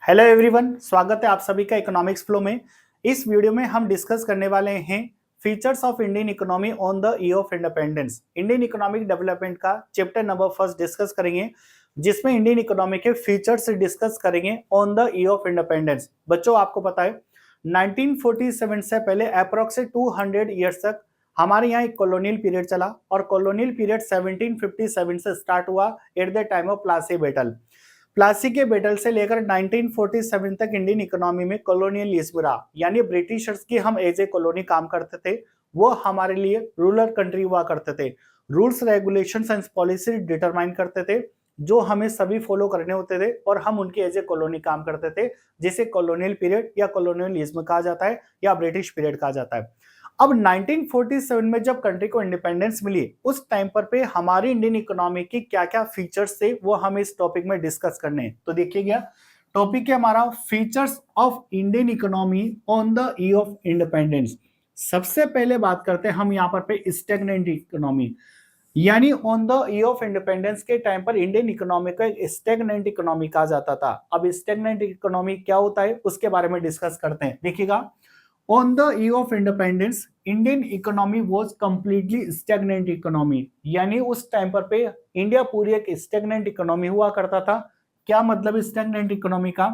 Hello everyone, स्वागत है आप सभी का इकोनॉमिक्स फ्लो में। इस वीडियो में हम डिस्कस करने वाले हैं features of Indian economy on the year of independence. Indian economic development का चैप्टर नंबर फर्स्ट डिस्कस करेंगे, जिसमें इंडियन इकोनॉमी के फीचर्स डिस्कस करेंगे on the year of independence. बच्चों, आपको पता है 1947 से पहले अप्रोक्स 200 ईयर्स तक हमारे यहाँ एक कॉलोनियल पीरियड चला और कॉलोनियल पीरियड 1757 से स्टार्ट हुआ at the time of Plassey battle. Plassey के बैटल से लेकर 1947 तक इंडियन इकोनॉमी में कॉलोनियलिज्म रहा, यानी ब्रिटिशर्स की हम एज ए कॉलोनी काम करते थे, वो हमारे लिए रूरल कंट्री हुआ करते थे। Rules regulations and policy determine करते थे जो हमें सभी फॉलो करने होते थे और हम उनकी एज ए कॉलोनी काम करते थे, जिसे कॉलोनियल पीरियड या कॉलोनियलिज्म कहा जाता है या ब्रिटिश पीरियड कहा जाता है। अब 1947 में जब कंट्री को इंडिपेंडेंस मिली, उस टाइम पर पे हमारी इंडियन इकोनॉमी की क्या क्या फीचर्स थे वो हम इस टॉपिक में डिस्कस करने हैं। तो देखिए, टॉपिक है हमारा features of Indian economy on the year of independence. सबसे पहले बात करते हैं हम यहाँ पर पे स्टैग्नेंट इकोनॉमी, यानी on the year of independence के टाइम पर इंडियन इकोनॉमी को एक स्टैग्नेंट इकोनॉमी कहा जाता था। अब स्टैग्नेंट इकोनॉमी क्या होता है उसके बारे में डिस्कस करते हैं। देखिएगा, on the eve of independence Indian economy was completely stagnant economy, यानी उस टाइम पर पे इंडिया पूरी एक स्टैग्नेंट इकोनॉमी हुआ करता था। क्या मतलब स्टैग्नेंट इकोनॉमी का?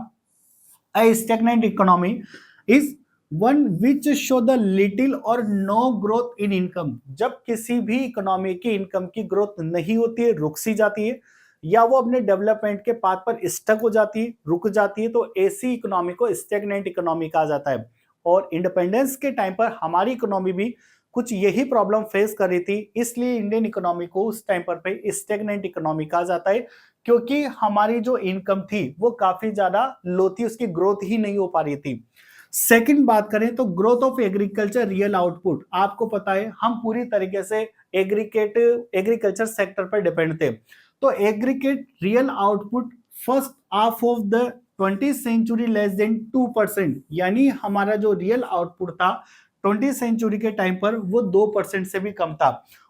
A stagnant economy is one which show the little और no growth in income। जब किसी भी इकोनॉमी की इनकम की ग्रोथ नहीं होती है, रुक सी जाती है, या वो अपने डेवलपमेंट के पाथ पर स्टक हो जाती है, रुक जाती है, तो ऐसी इकोनॉमी को स्टैग्नेंट इकोनॉमी कहा जाता है। और इंडिपेंडेंस के टाइम पर हमारी इकोनॉमी भी कुछ यही प्रॉब्लम फेस कर रही थी, इसलिए इंडियन इकोनॉमी को उस टाइम पर पे स्टैग्नेंट इकोनॉमी कहा जाता है, क्योंकि हमारी जो इनकम थी वो काफी ज्यादा लो थी, उसकी ग्रोथ ही नहीं हो पा रही थी। सेकंड बात करें तो growth of agriculture real output. आपको पता है हम पूरी तरीके से एग्रीकल्चर सेक्टर पर डिपेंड थे, तो aggregate real output first half of the 20th century less than 2%, यानी हमारा जो रियल आउटपुट था 20th सेंचुरी के टाइम पर वो 2% से भी कम था।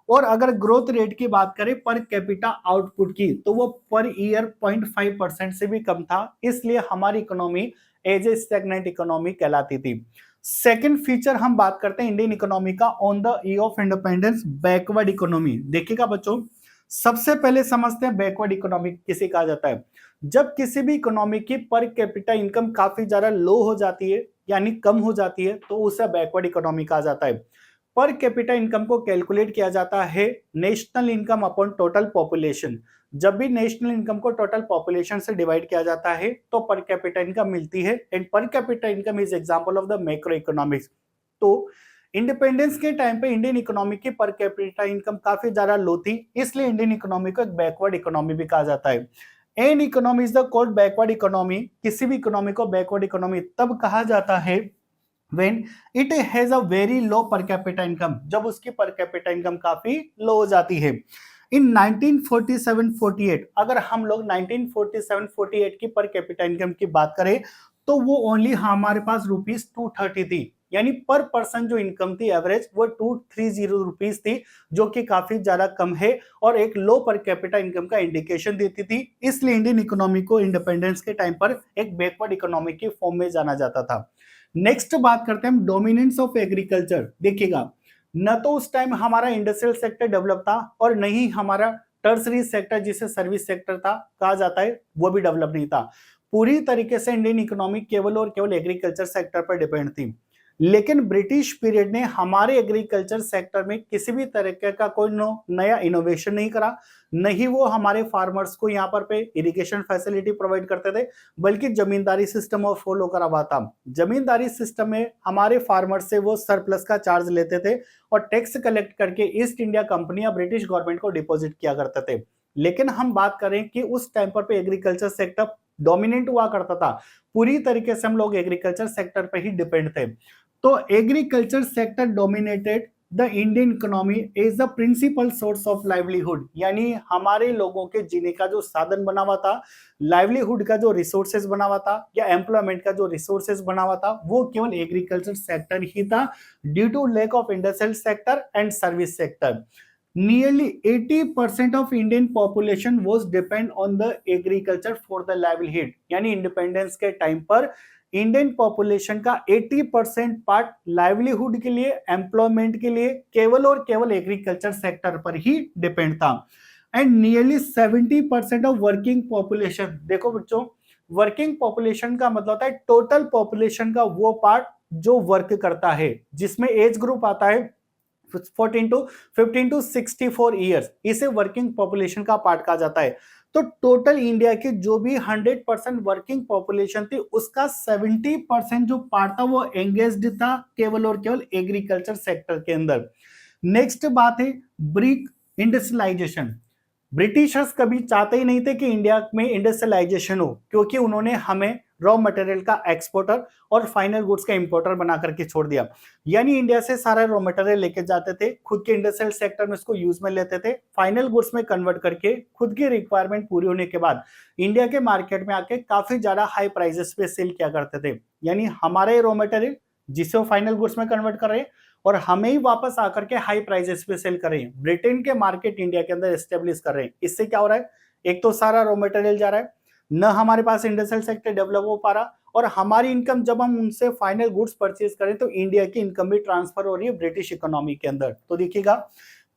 और अगर ग्रोथ रेट की बात करें पर कैपिटा आउटपुट की, तो वो पर ईयर 0.5% से भी कम था, इसलिए हमारी economy as a stagnant economy कहलाती थी। सेकंड फीचर हम बात करते हैं इंडियन इकोनॉमी का on the year of independence, backward economy. देखिएगा बच्चों, सबसे पहले समझते हैं बैकवर्ड इकोनॉमी किसे कहा जाता है। जब किसी भी इकोनॉमी की पर कैपिटा इनकम काफी ज्यादा लो हो जाती है, यानी कम हो जाती है, तो उसे बैकवर्ड इकोनॉमी कहा जाता है। पर कैपिटा इनकम को कैलकुलेट किया जाता है national income upon total population. जब भी नेशनल इनकम को टोटल पॉपुलेशन से डिवाइड किया जाता है तो पर कैपिटा इनकम मिलती है, and per capita income is example of the macro economics. तो इंडिपेंडेंस के टाइम पे इंडियन इकोनॉमी की पर कैपिटा इनकम काफी ज्यादा लो थी, इसलिए इंडियन इकोनॉमी को एक बैकवर्ड इकोनॉमी भी कहा जाता है। An economy is the called backward economy. किसी भी इकोनॉमी को बैकवर्ड इकोनॉमी तब कहा जाता है when it has a very low per capita income, जब उसकी पर कैपिटा इनकम काफी लो हो जाती है। इन 1947-48, अगर हम लोग 1947-48 की पर कैपिटा इनकम की बात करें तो वो ओनली हमारे पास ₹230 थी, यानी पर पर्सन जो इनकम थी एवरेज वो 230 रुपीज थी, जो कि काफी ज्यादा कम है और एक लो पर कैपिटा इनकम का इंडिकेशन देती थी। इसलिए इंडियन इकोनॉमी को इंडिपेंडेंस के टाइम पर एक बैकवर्ड इकोनॉमी की फॉर्म में जाना जाता था। नेक्स्ट बात करते हैं हम डोमिनेंस ऑफ एग्रीकल्चर। देखिएगा, न तो उस टाइम हमारा इंडस्ट्रियल सेक्टर डेवलप था और न ही हमारा टर्सरी सेक्टर जिसे सर्विस सेक्टर था कहा जाता है वो भी डेवलप नहीं था। पूरी तरीके से इंडियन इकोनॉमी केवल और केवल एग्रीकल्चर सेक्टर पर डिपेंड थी। लेकिन ब्रिटिश पीरियड ने हमारे एग्रीकल्चर सेक्टर में किसी भी तरीके का कोई नया इनोवेशन नहीं करा, नहीं वो हमारे फार्मर्स को यहाँ पर पे इरिगेशन फैसिलिटी प्रोवाइड करते थे, बल्कि जमींदारी सिस्टम और फॉलो करा हुआ था। जमींदारी सिस्टम में हमारे फार्मर्स से वो सरप्लस का चार्ज लेते थे और टैक्स कलेक्ट करके ईस्ट इंडिया कंपनी या ब्रिटिश गवर्नमेंट को डिपॉजिट किया करते थे। लेकिन हम बात करें कि उस टाइम पर पे एग्रीकल्चर सेक्टर डोमिनेंट हुआ करता था, पूरी तरीके से हम लोग एग्रीकल्चर सेक्टर पे ही डिपेंड थे। तो agriculture sector dominated the Indian economy is the principal source of livelihood, यानी हमारे लोगों के जीने का जो साधन बना हुआ था, लाइवलीहुड का जो रिसोर्सेज बना हुआ था या एम्प्लॉयमेंट का जो रिसोर्सेज बना हुआ था, वो केवल एग्रीकल्चर सेक्टर ही था, due to lack of industrial sector and service sector. Nearly 80% of Indian population was depend on the agriculture for the livelihood. यानी इंडिपेंडेंस के टाइम पर इंडियन पॉपुलेशन का 80% पार्ट लाइवलीहुड के लिए, एम्प्लॉयमेंट के लिए केवल और केवल एग्रीकल्चर सेक्टर पर ही डिपेंड था। And nearly 70% of working population, देखो बच्चों, वर्किंग पॉपुलेशन का मतलब होता है टोटल पॉपुलेशन का वो पार्ट जो वर्क करता है, जिसमें एज ग्रुप आता है 15 टू 64 ईयर्स, इसे वर्किंग पॉपुलेशन का पार्ट कहा जाता है। तो टोटल इंडिया की जो भी 100% वर्किंग पॉपुलेशन थी, उसका 70% जो पार्ट था वो एंगेज्ड था केवल और केवल एग्रीकल्चर सेक्टर के अंदर। नेक्स्ट बात है ब्रिक इंडस्ट्रियलाइजेशन। ब्रिटिशर्स कभी चाहते ही नहीं थे कि इंडिया में इंडस्ट्रियलाइजेशन हो, क्योंकि उन्होंने हमें रॉ मटेरियल का एक्सपोर्टर और फाइनल गुड्स का इंपोर्टर बना करके छोड़ दिया। यानी इंडिया से सारा रॉ मटेरियल लेके जाते थे, खुद के इंडस्ट्रियल सेक्टर में इसको यूज में लेते थे, फाइनल गुड्स में कन्वर्ट करके खुद की रिक्वायरमेंट पूरी होने के बाद इंडिया के मार्केट में आके काफी ज्यादा हाई प्राइसेस पे सेल किया करते थे। यानी हमारे रॉ मटेरियल जिसे वो फाइनल गुड्स में कन्वर्ट कर रहे हैं और हमें ही वापस आकर के हाई प्राइसेस पे सेल कर रहे हैं, ब्रिटेन के मार्केट इंडिया के अंदर एस्टेब्लिश कर रहे हैं। इससे क्या हो रहा है, एक तो सारा रॉ मटेरियल जा रहा है, न हमारे पास इंडस्ट्रियल सेक्टर डेवलप हो पा रहा, और हमारी इनकम जब हम उनसे फाइनल गुड्स परचेज करें तो इंडिया की इनकम भी ट्रांसफर हो रही है ब्रिटिश इकोनॉमी के अंदर। तो देखिएगा,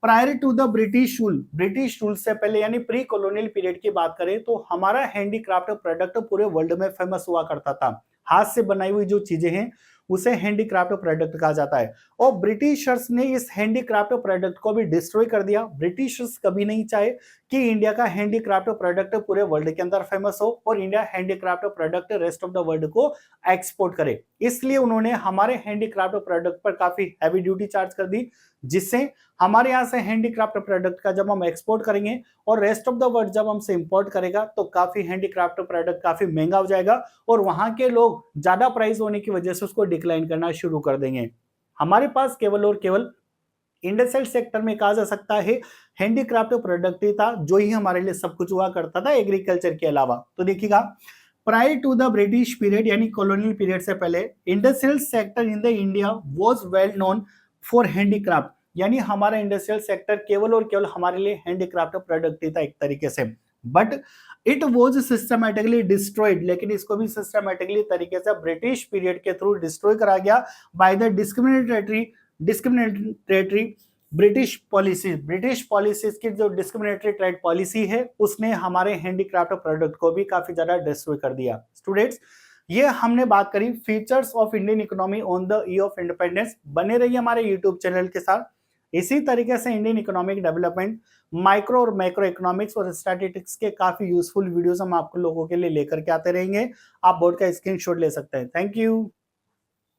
prior to the British rule से पहले यानी प्री कॉलोनियल पीरियड की बात करें तो हमारा हैंडीक्राफ्ट प्रोडक्ट पूरे वर्ल्ड में फेमस हुआ करता था। हाथ से बनाई हुई जो चीजें हैं उसे हैंडीक्राफ्ट प्रोडक्ट कहा जाता है, और ब्रिटिशर्स ने इस हैंडीक्राफ्ट प्रोडक्ट को भी डिस्ट्रॉय कर दिया। ब्रिटिशर्स कभी नहीं चाहे कि इंडिया का हैंडीक्राफ्ट प्रोडक्ट पूरे वर्ल्ड के अंदर फेमस हो और India handicraft product rest of the world को एक्सपोर्ट करे, इसलिए उन्होंने हमारे हैंडीक्राफ्ट प्रोडक्ट पर काफी हैवी ड्यूटी चार्ज कर दी, जिससे हमारे यहाँ से हैंडीक्राफ्ट प्रोडक्ट का जब हम एक्सपोर्ट करेंगे और रेस्ट ऑफ द वर्ल्ड जब हमसे इंपोर्ट करेगा तो काफी हैंडीक्राफ्ट प्रोडक्ट काफी महंगा हो जाएगा और वहां के लोग ज्यादा प्राइस होने की वजह से उसको डिक्लाइन करना शुरू कर देंगे। हमारे पास केवल और केवल इंडस्ट्रियल सेक्टर में कहा जा सकता है हैंडीक्राफ्ट प्रोडक्ट ही था जो ही हमारे लिए सब कुछ हुआ करता था एग्रीकल्चर के अलावा। तो देखिएगा, prior to the British period यानी कॉलोनियल पीरियड से पहले industrial sector in the India was well known for handicraft, यानी हमारा इंडस्ट्रियल सेक्टर केवल और केवल हमारे लिए हैंडीक्राफ्ट प्रोडक्ट ही था एक तरीके से। But it was systematically destroyed, लेकिन इसको भी सिस्टमैटिकली तरीके से ब्रिटिश पीरियड के थ्रू डिस्ट्रॉय करा गया by the discriminatory British policies की जो डिस्क्रिमिनेटरी ट्रेड पॉलिसी है उसने हमारे हैंडीक्राफ्ट प्रोडक्ट को भी काफी ज्यादा डिस्ट्रॉय कर दिया। स्टूडेंट्स, ये हमने बात करी features of Indian economy on the year of independence. बने रहिए हमारे यूट्यूब चैनल के साथ। इसी तरीके से इंडियन इकोनॉमिक डेवलपमेंट, माइक्रो और मैक्रो इकोनॉमिक्स और स्टैटिस्टिक्स के काफी यूजफुल वीडियोस हम आपको लोगों के लिए लेकर के आते रहेंगे। आप बोर्ड का स्क्रीनशॉट ले सकते हैं। Thank you.